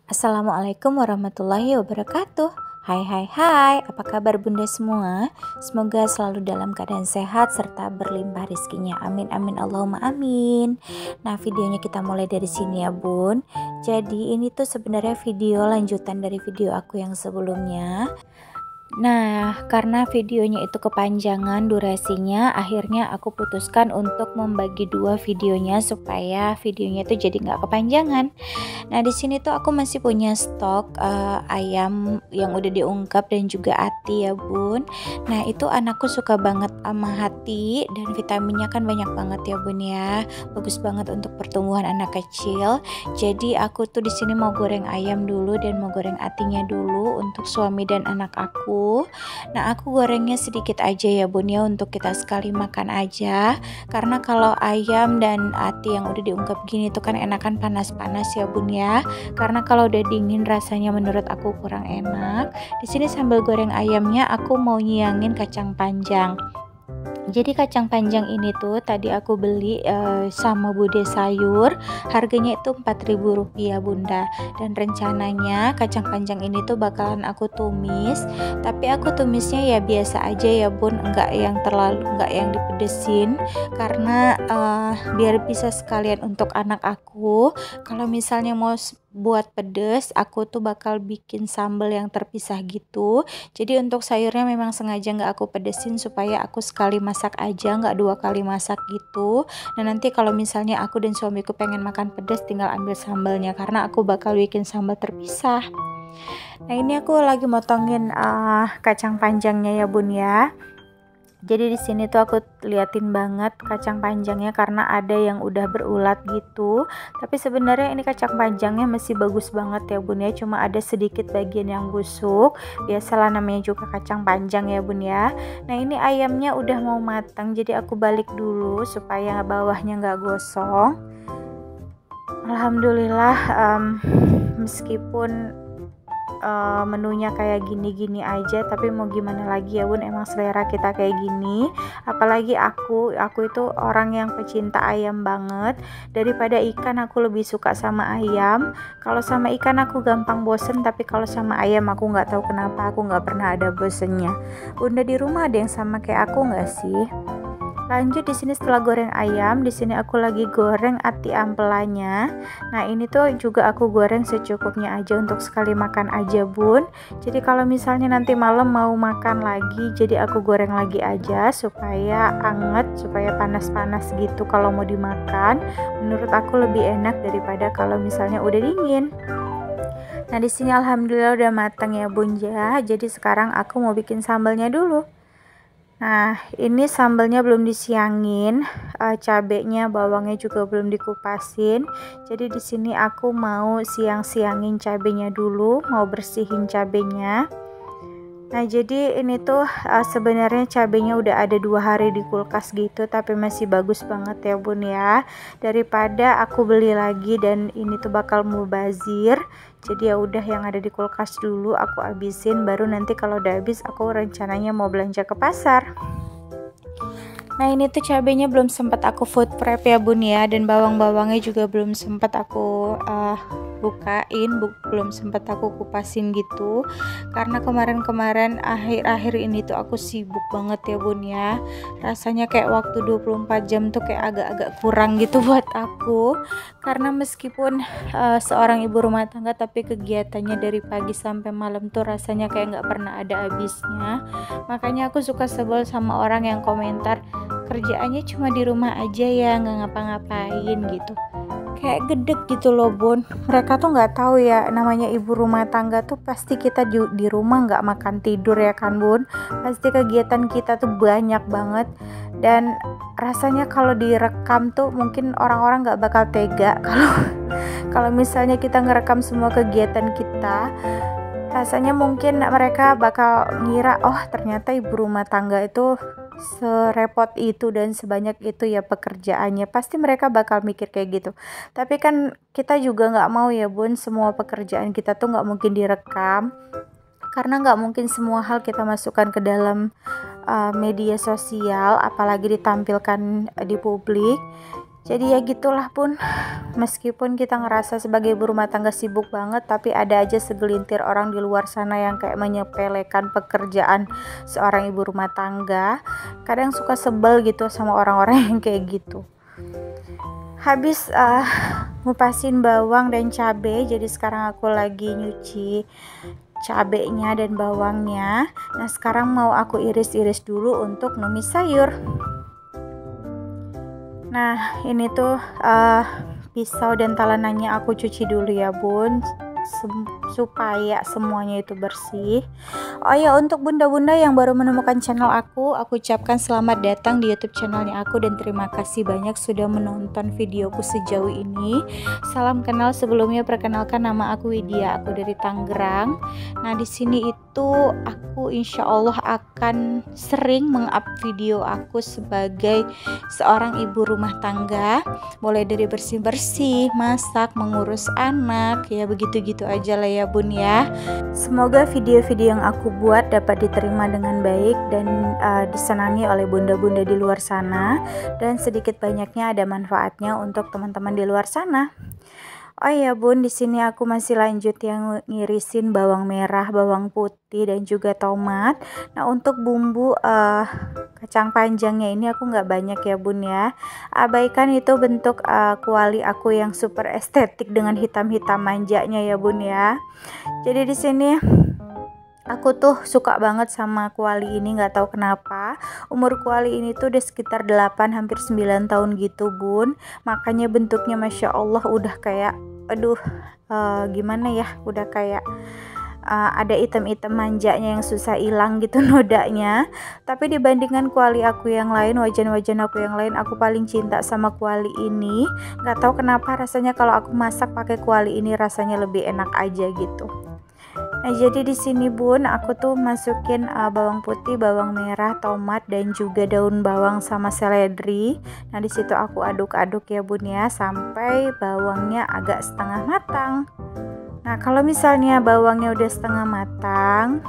Assalamualaikum warahmatullahi wabarakatuh. Hai, apa kabar bunda semua? Semoga selalu dalam keadaan sehat serta berlimpah rezekinya. Amin amin Allahumma amin. Nah, videonya kita mulai dari sini ya bun. Jadi ini tuh sebenarnya video lanjutan dari video aku yang sebelumnya. Nah, karena videonya itu kepanjangan durasinya, akhirnya aku putuskan untuk membagi dua videonya supaya videonya itu jadi nggak kepanjangan. Nah, di sini tuh aku masih punya stok ayam yang udah diungkap dan juga hati ya bun. Nah, itu anakku suka banget sama hati dan vitaminnya kan banyak banget ya bun ya. Bagus banget untuk pertumbuhan anak kecil. Jadi aku tuh di sini mau goreng ayam dulu dan mau goreng hatinya dulu untuk suami dan anak aku. Nah, aku gorengnya sedikit aja ya bun ya, untuk kita sekali makan aja. Karena kalau ayam dan hati yang udah diungkep gini tuh kan enakan panas-panas ya bun ya. Karena kalau udah dingin rasanya menurut aku kurang enak. Di sini sambil goreng ayamnya aku mau nyiangin kacang panjang. Jadi kacang panjang ini tuh tadi aku beli sama Bude Sayur, harganya itu Rp4.000 bunda. Dan rencananya kacang panjang ini tuh bakalan aku tumis, tapi aku tumisnya ya biasa aja ya bun, enggak yang dipedesin, karena biar bisa sekalian untuk anak aku. Kalau misalnya mau buat pedes, aku tuh bakal bikin sambal yang terpisah gitu. Jadi untuk sayurnya memang sengaja nggak aku pedesin supaya aku sekali masak aja, nggak 2 kali masak gitu. Nah, nanti kalau misalnya aku dan suamiku pengen makan pedas, tinggal ambil sambalnya karena aku bakal bikin sambal terpisah. Nah, ini aku lagi motongin kacang panjangnya ya bun ya. Jadi di sini tuh aku liatin banget kacang panjangnya karena ada yang udah berulat gitu. Tapi sebenarnya ini kacang panjangnya masih bagus banget ya bun ya. Cuma ada sedikit bagian yang busuk. Biasalah namanya juga kacang panjang ya bun ya. Nah, ini ayamnya udah mau matang. Jadi aku balik dulu supaya bawahnya nggak gosong. Alhamdulillah meskipun menunya kayak gini-gini aja, tapi mau gimana lagi ya bun, emang selera kita kayak gini. Apalagi aku itu orang yang pecinta ayam banget. Daripada ikan aku lebih suka sama ayam. Kalau sama ikan aku gampang bosen, tapi kalau sama ayam aku nggak tahu kenapa aku nggak pernah ada bosennya. Bunda di rumah ada yang sama kayak aku nggak sih? Lanjut di sini setelah goreng ayam, di sini aku lagi goreng ati ampelanya. Nah, ini tuh juga aku goreng secukupnya aja untuk sekali makan aja bun. Jadi kalau misalnya nanti malam mau makan lagi, jadi aku goreng lagi aja supaya anget, supaya panas-panas gitu kalau mau dimakan. Menurut aku lebih enak daripada kalau misalnya udah dingin. Nah, di sini alhamdulillah udah matang ya bun ya. Jadi sekarang aku mau bikin sambalnya dulu. Nah, ini sambalnya belum disiangin, cabenya, bawangnya juga belum dikupasin. Jadi di sini aku mau siangin cabenya dulu, mau bersihin cabenya. Nah, jadi ini tuh sebenarnya cabenya udah ada 2 hari di kulkas gitu, tapi masih bagus banget ya bun ya. Daripada aku beli lagi dan ini tuh bakal mubazir. Jadi ya udah yang ada di kulkas dulu aku habisin, baru nanti kalau udah habis aku rencananya mau belanja ke pasar. Nah, ini tuh cabenya belum sempat aku food prep ya bun ya, dan bawang-bawangnya juga belum sempat aku belum sempat aku kupasin gitu, karena kemarin akhir-akhir ini tuh aku sibuk banget ya bun ya. Rasanya kayak waktu 24 jam tuh kayak agak-agak kurang gitu buat aku, karena meskipun seorang ibu rumah tangga, tapi kegiatannya dari pagi sampai malam tuh rasanya kayak nggak pernah ada habisnya. Makanya aku suka sebel sama orang yang komentar kerjaannya cuma di rumah aja ya, nggak ngapa-ngapain gitu. Kayak gedek gitu loh bun. Mereka tuh nggak tahu ya, namanya ibu rumah tangga tuh pasti kita di rumah nggak makan tidur ya kan bun. Pasti kegiatan kita tuh banyak banget, dan rasanya kalau direkam tuh mungkin orang-orang nggak bakal tega kalau misalnya kita ngerekam semua kegiatan kita. Rasanya mungkin mereka bakal ngira, oh ternyata ibu rumah tangga itu serepot itu dan sebanyak itu ya pekerjaannya. Pasti mereka bakal mikir kayak gitu. Tapi kan kita juga nggak mau ya bun, semua pekerjaan kita tuh nggak mungkin direkam, karena nggak mungkin semua hal kita masukkan ke dalam media sosial, apalagi ditampilkan di publik. Jadi ya gitulah Bun, meskipun kita ngerasa sebagai ibu rumah tangga sibuk banget, tapi ada aja segelintir orang di luar sana yang kayak menyepelekan pekerjaan seorang ibu rumah tangga. Kadang suka sebel gitu sama orang-orang yang kayak gitu. Habis ngupasin bawang dan cabai, jadi sekarang aku lagi nyuci cabenya dan bawangnya. Nah sekarang mau aku iris-iris dulu untuk numis sayur. Nah ini tuh pisau dan talenannya aku cuci dulu ya Bun, supaya semuanya itu bersih. Oh ya, untuk bunda-bunda yang baru menemukan channel aku ucapkan selamat datang di YouTube channelnya aku dan terima kasih banyak sudah menonton videoku sejauh ini. Salam kenal sebelumnya, perkenalkan nama aku Widya, aku dari Tangerang. Nah di sini itu aku insya Allah akan sering meng-up video aku sebagai seorang ibu rumah tangga, mulai dari bersih-bersih, masak, mengurus anak, ya begitu-gitu aja lah ya Bun ya. Semoga video-video yang aku buat dapat diterima dengan baik dan disenangi oleh bunda-bunda di luar sana, dan sedikit banyaknya ada manfaatnya untuk teman-teman di luar sana. Oh ya Bun, di sini aku masih lanjut yang ngirisin bawang merah, bawang putih dan juga tomat. Nah untuk bumbu kacang panjangnya ini aku nggak banyak ya Bun ya. Abaikan itu bentuk kuali aku yang super estetik dengan hitam-hitam manjanya ya Bun ya. Jadi di sini aku tuh suka banget sama kuali ini, nggak tahu kenapa. Umur kuali ini tuh udah sekitar 8 hampir 9 tahun gitu Bun. Makanya bentuknya Masya Allah udah kayak gimana ya, udah kayak ada item-item manjanya yang susah hilang gitu nodanya. Tapi dibandingkan kuali aku yang lain, wajan-wajan aku yang lain, aku paling cinta sama kuali ini. Nggak tahu kenapa rasanya kalau aku masak pakai kuali ini rasanya lebih enak aja gitu. Nah jadi di sini Bun, aku tuh masukin bawang putih, bawang merah, tomat dan juga daun bawang sama seledri. Nah di situ aku aduk-aduk ya Bun ya sampai bawangnya agak setengah matang. Nah kalau misalnya bawangnya udah setengah matang,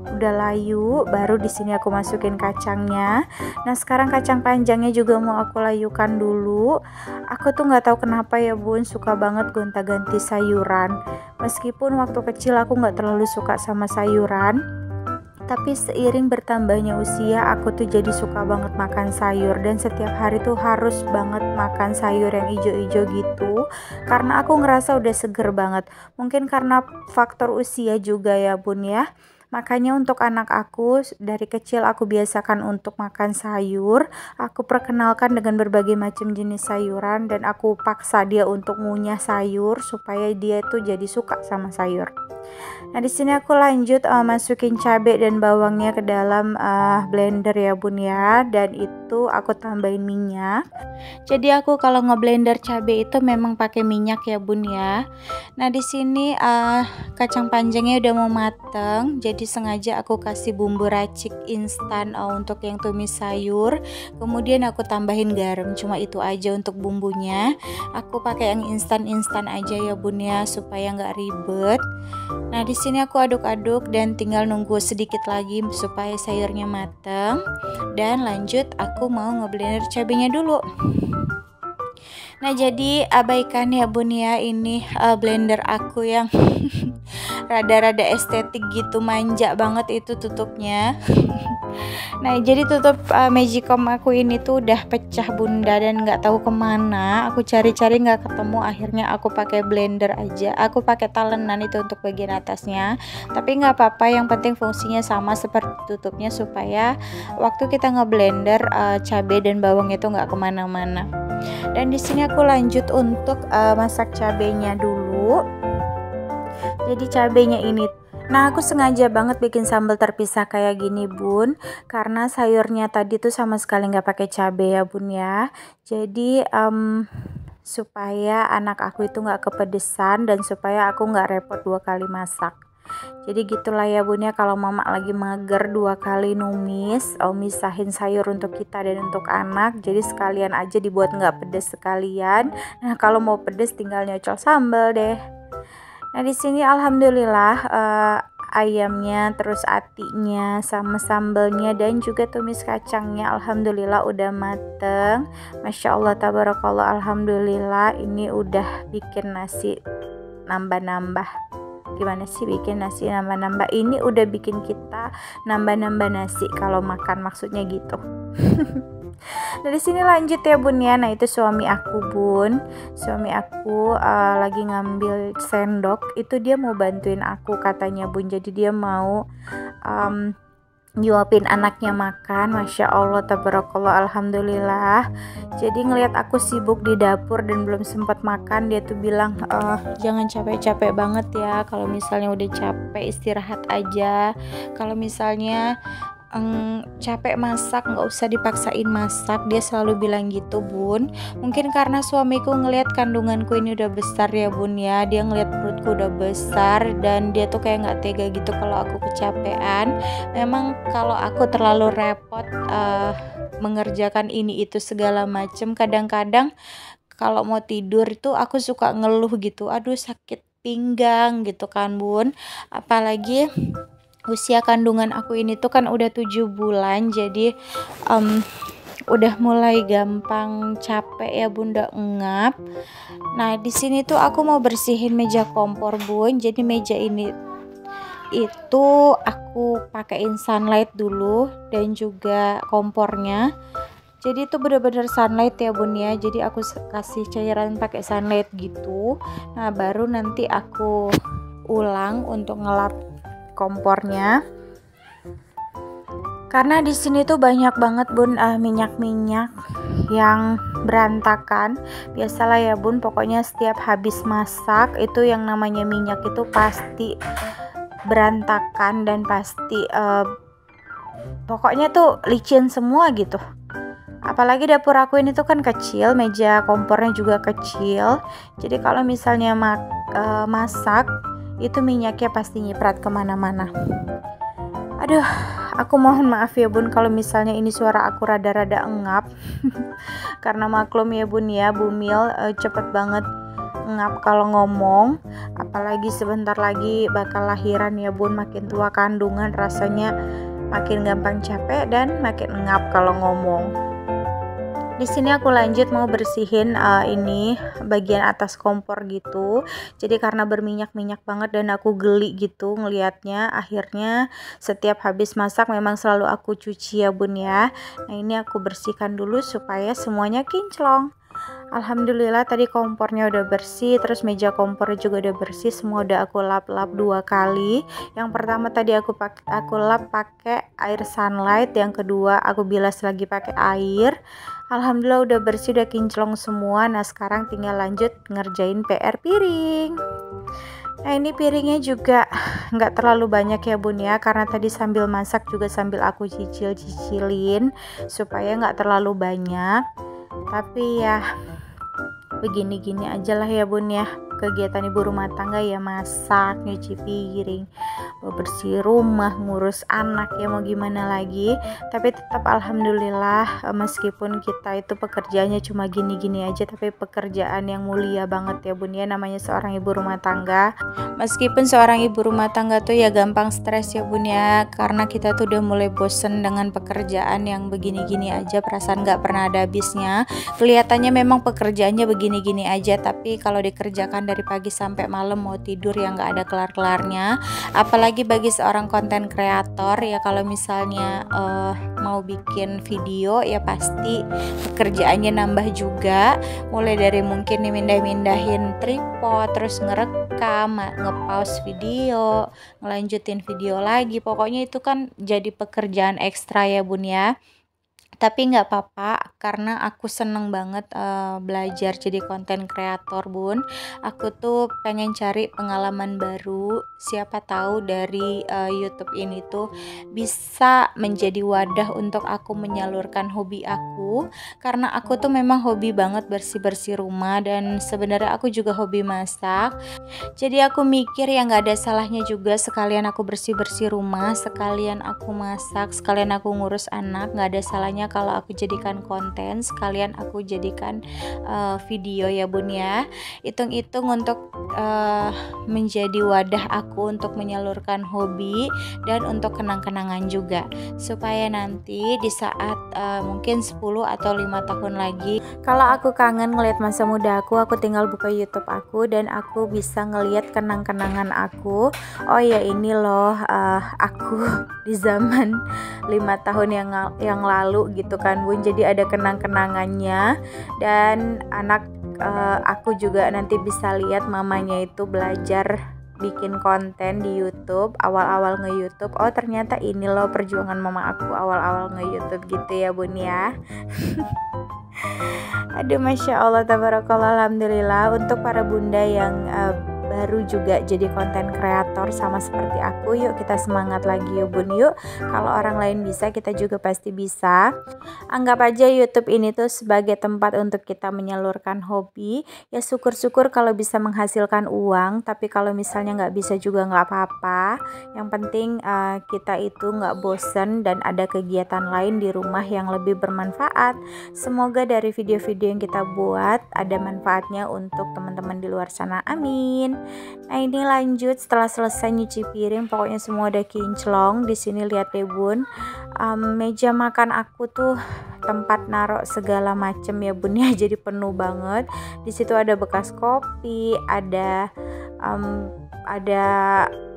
udah layu, baru di sini aku masukin kacangnya. Nah sekarang kacang panjangnya juga mau aku layukan dulu. Aku tuh nggak tahu kenapa ya Bun, suka banget gonta-ganti sayuran. Meskipun waktu kecil aku nggak terlalu suka sama sayuran, tapi seiring bertambahnya usia aku tuh jadi suka banget makan sayur, dan setiap hari tuh harus banget makan sayur yang ijo-ijo gitu karena aku ngerasa udah seger banget. Mungkin karena faktor usia juga ya Bun ya. Makanya untuk anak aku dari kecil aku biasakan untuk makan sayur. Aku perkenalkan dengan berbagai macam jenis sayuran dan aku paksa dia untuk ngunyah sayur supaya dia tuh jadi suka sama sayur. Nah di sini aku lanjut masukin cabai dan bawangnya ke dalam blender ya Bun ya, dan itu aku tambahin minyak. Jadi aku kalau ngeblender cabai itu memang pakai minyak ya Bun ya. Nah di sini kacang panjangnya udah mau mateng, jadi sengaja aku kasih bumbu racik instan untuk yang tumis sayur. Kemudian aku tambahin garam, cuma itu aja untuk bumbunya. Aku pakai yang instan aja ya Bun ya supaya nggak ribet. Nah di sini aku aduk-aduk dan tinggal nunggu sedikit lagi supaya sayurnya mateng, dan lanjut aku mau ngeblender cabenya dulu. Nah jadi abaikan ya Bun ya, ini blender aku yang rada-rada estetik gitu, manja banget itu tutupnya. Nah jadi tutup Magicom aku ini tuh udah pecah Bunda, dan nggak tahu kemana. Aku cari-cari nggak ketemu, akhirnya aku pakai blender aja. Aku pakai talenan itu untuk bagian atasnya, tapi nggak apa-apa, yang penting fungsinya sama seperti tutupnya supaya waktu kita ngeblender cabai dan bawang itu nggak kemana-mana. Dan di sini aku lanjut untuk masak cabenya dulu. Jadi cabenya ini, nah aku sengaja banget bikin sambal terpisah kayak gini Bun, karena sayurnya tadi tuh sama sekali nggak pakai cabai ya Bun ya. Jadi supaya anak aku itu nggak kepedesan dan supaya aku nggak repot 2 kali masak. Jadi gitulah ya Bun ya, kalau mama lagi mager 2 kali numis, misahin sayur untuk kita dan untuk anak, jadi sekalian aja dibuat nggak pedes sekalian. Nah kalau mau pedes tinggal nyocol sambal deh. Nah di sini alhamdulillah ayamnya, terus atinya, sama sambalnya, dan juga tumis kacangnya. Alhamdulillah udah mateng. Masya Allah tabarakallah, alhamdulillah. Ini udah bikin nasi nambah-nambah. Gimana sih bikin nasi nambah-nambah? Ini udah bikin kita nambah-nambah nasi kalau makan, maksudnya gitu. Dari sini lanjut ya bun ya. Nah itu suami aku bun, suami aku lagi ngambil sendok. Itu dia mau bantuin aku katanya bun. Jadi dia mau nyuapin anaknya makan. Masya Allah tabarakallah, alhamdulillah. Jadi ngelihat aku sibuk di dapur dan belum sempat makan, dia tuh bilang jangan capek-capek banget ya, kalau misalnya udah capek istirahat aja, kalau misalnya capek masak nggak usah dipaksain masak. Dia selalu bilang gitu bun. Mungkin karena suamiku ngelihat kandunganku ini udah besar ya bun ya, dia ngelihat perutku udah besar dan dia tuh kayak nggak tega gitu kalau aku kecapean. Memang kalau aku terlalu repot mengerjakan ini itu segala macem, kadang-kadang kalau mau tidur itu aku suka ngeluh gitu, aduh sakit pinggang gitu kan bun. Apalagi usia kandungan aku ini tuh kan udah 7 bulan, jadi udah mulai gampang capek ya bunda, engap. Nah di sini tuh aku mau bersihin meja kompor bun. Jadi meja ini itu aku pakein sunlight dulu dan juga kompornya. Jadi itu bener-bener sunlight ya bun ya. Jadi aku kasih cairan pakai sunlight gitu. Nah baru nanti aku ulang untuk ngelap kompornya. Karena di sini tuh banyak banget bun minyak-minyak yang berantakan. Biasalah ya bun, pokoknya setiap habis masak itu yang namanya minyak itu pasti berantakan dan pasti pokoknya tuh licin semua gitu. Apalagi dapur aku ini tuh kan kecil, meja kompornya juga kecil. Jadi kalau misalnya masak itu minyaknya pasti nyiprat kemana-mana. Aduh, aku mohon maaf ya bun kalau misalnya ini suara aku rada-rada engap. Karena maklum ya bun ya, Bumil cepet banget engap kalau ngomong. Apalagi sebentar lagi bakal lahiran ya bun, makin tua kandungan rasanya makin gampang capek dan makin engap kalau ngomong. Di sini aku lanjut mau bersihin ini bagian atas kompor gitu. Jadi karena berminyak-minyak banget dan aku geli gitu ngelihatnya. Akhirnya setiap habis masak memang selalu aku cuci ya bun ya. Nah ini aku bersihkan dulu supaya semuanya kinclong. Alhamdulillah tadi kompornya udah bersih, terus meja kompornya juga udah bersih, semua udah aku lap-lap 2 kali. Yang pertama tadi aku lap pakai air sunlight, yang kedua aku bilas lagi pakai air. Alhamdulillah udah bersih, udah kinclong semua. Nah sekarang tinggal lanjut ngerjain PR piring. Nah ini piringnya juga nggak terlalu banyak ya bun ya, karena tadi sambil masak juga sambil aku cicil-cicilin supaya nggak terlalu banyak. Tapi ya begini-gini aja lah ya bun ya, kegiatan ibu rumah tangga ya, masak, nyuci piring, bersih rumah, ngurus anak, ya mau gimana lagi. Tapi tetap alhamdulillah meskipun kita itu pekerjaannya cuma gini-gini aja, tapi pekerjaan yang mulia banget ya bun ya, namanya seorang ibu rumah tangga. Meskipun seorang ibu rumah tangga tuh ya gampang stres ya bun ya, karena kita tuh udah mulai bosen dengan pekerjaan yang begini-gini aja, perasaan gak pernah ada habisnya. Kelihatannya memang pekerjaannya begini-gini aja, tapi kalau dikerjakan dari pagi sampai malam mau tidur ya nggak ada kelar-kelarnya. Apalagi bagi seorang konten kreator ya, kalau misalnya mau bikin video ya pasti pekerjaannya nambah juga, mulai dari mungkin mindah-mindahin tripod, terus ngerekam, nge-pause video, ngelanjutin video lagi, pokoknya itu kan jadi pekerjaan ekstra ya bun ya. Tapi nggak apa-apa, karena aku seneng banget belajar jadi konten kreator bun. Aku tuh pengen cari pengalaman baru, siapa tahu dari YouTube ini tuh bisa menjadi wadah untuk aku menyalurkan hobi aku. Karena aku tuh memang hobi banget bersih-bersih rumah, dan sebenarnya aku juga hobi masak. Jadi aku mikir ya nggak ada salahnya juga sekalian aku bersih-bersih rumah, sekalian aku masak, sekalian aku ngurus anak, nggak ada salahnya bunda kalau aku jadikan konten, sekalian aku jadikan video ya bun ya. Hitung-hitung untuk menjadi wadah aku untuk menyalurkan hobi dan untuk kenang-kenangan juga, supaya nanti di saat mungkin 10 atau 5 tahun lagi kalau aku kangen ngeliat masa muda aku tinggal buka YouTube aku dan aku bisa ngeliat kenang-kenangan aku. Oh ya ini loh aku di zaman 5 tahun yang lalu gitu kan bun. Jadi ada kenang-kenangannya dan anak aku juga nanti bisa lihat mamanya itu belajar bikin konten di YouTube, awal-awal nge-YouTube. Oh ternyata ini loh perjuangan mama aku awal-awal nge-YouTube gitu ya bun ya. Aduh masya Allah tabarakallah, alhamdulillah. Untuk para bunda yang baru juga jadi konten kreator sama seperti aku, yuk kita semangat lagi yuk bun yuk. Kalau orang lain bisa, kita juga pasti bisa. Anggap aja YouTube ini tuh sebagai tempat untuk kita menyalurkan hobi. Ya syukur-syukur kalau bisa menghasilkan uang, tapi kalau misalnya nggak bisa juga nggak apa-apa. Yang penting kita itu nggak bosen dan ada kegiatan lain di rumah yang lebih bermanfaat. Semoga dari video-video yang kita buat ada manfaatnya untuk teman-teman di luar sana, amin. Nah ini lanjut setelah selesai nyuci piring, pokoknya semua udah kinclong. Di sini lihat deh bun, meja makan aku tuh tempat naruh segala macem ya bun ya, jadi penuh banget. Di situ ada bekas kopi, ada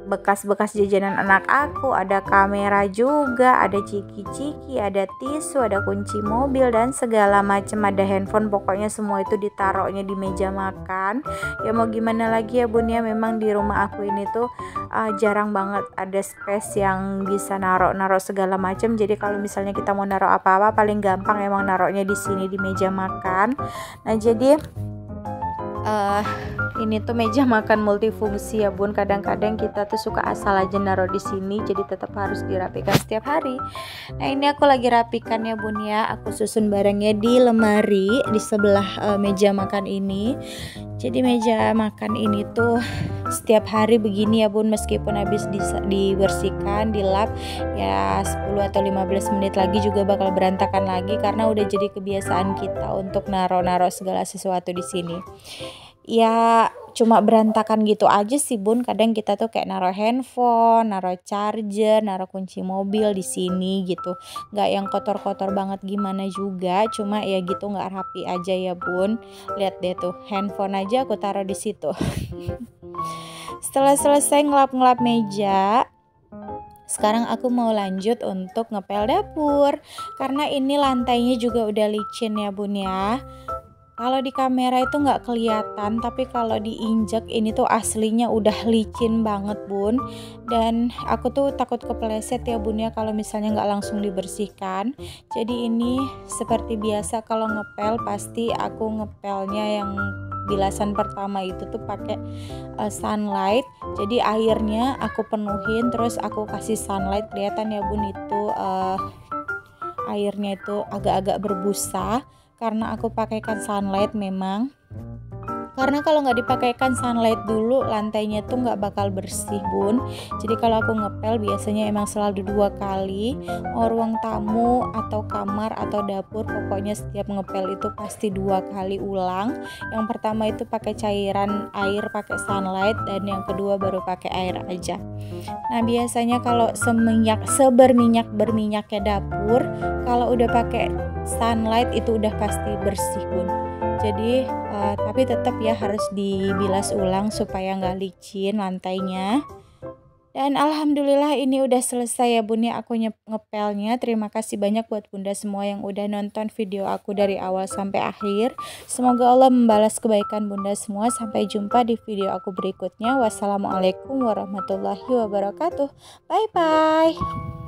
bekas-bekas jajanan anak aku, ada kamera juga, ada ciki-ciki, ada tisu, ada kunci mobil dan segala macam, ada handphone. Pokoknya semua itu ditaruhnya di meja makan. Ya mau gimana lagi ya bun ya, memang di rumah aku ini tuh jarang banget ada space yang bisa naruh segala macam. Jadi kalau misalnya kita mau naruh apa-apa paling gampang emang naruhnya di sini di meja makan. Nah jadi ini tuh meja makan multifungsi ya bun. Kadang-kadang kita tuh suka asal aja naruh di sini, jadi tetap harus dirapikan setiap hari. Nah ini aku lagi rapikan ya bun ya. Aku susun barangnya di lemari di sebelah meja makan ini. Jadi meja makan ini tuh setiap hari begini ya bun, meskipun habis dibersihkan, dilap ya 10 atau 15 menit lagi juga bakal berantakan lagi, karena udah jadi kebiasaan kita untuk naruh segala sesuatu di sini. Ya cuma berantakan gitu aja sih bun. Kadang kita tuh kayak naruh handphone, naruh charger, naruh kunci mobil di sini gitu. Nggak yang kotor-kotor banget gimana juga, cuma ya gitu nggak rapi aja ya bun. Lihat deh tuh, handphone aja aku taruh di situ. Setelah selesai ngelap-ngelap meja, sekarang aku mau lanjut untuk ngepel dapur, karena ini lantainya juga udah licin ya bun ya. Kalau di kamera itu nggak kelihatan, tapi kalau diinjak ini tuh aslinya udah licin banget bun. Dan aku tuh takut kepleset ya bun ya kalau misalnya nggak langsung dibersihkan. Jadi ini seperti biasa kalau ngepel pasti aku ngepelnya yang bilasan pertama itu tuh pakai sunlight. Jadi airnya aku penuhin, terus aku kasih sunlight. Kelihatan ya bun itu airnya itu agak-agak berbusa karena aku pakaikan sunlight memang. Karena kalau nggak dipakaikan sunlight dulu, lantainya tuh nggak bakal bersih bun. Jadi kalau aku ngepel biasanya emang selalu 2 kali, mau ruang tamu atau kamar atau dapur, pokoknya setiap ngepel itu pasti 2 kali ulang. Yang pertama itu pakai cairan air pakai sunlight, dan yang kedua baru pakai air aja. Nah biasanya kalau seberminyak-berminyaknya dapur, kalau udah pakai sunlight itu udah pasti bersih bun. Jadi tapi tetap ya harus dibilas ulang supaya nggak licin lantainya. Dan alhamdulillah ini udah selesai ya bun ya aku ngepelnya. Terima kasih banyak buat bunda semua yang udah nonton video aku dari awal sampai akhir. Semoga Allah membalas kebaikan bunda semua. Sampai jumpa di video aku berikutnya. Wassalamualaikum warahmatullahi wabarakatuh. Bye bye.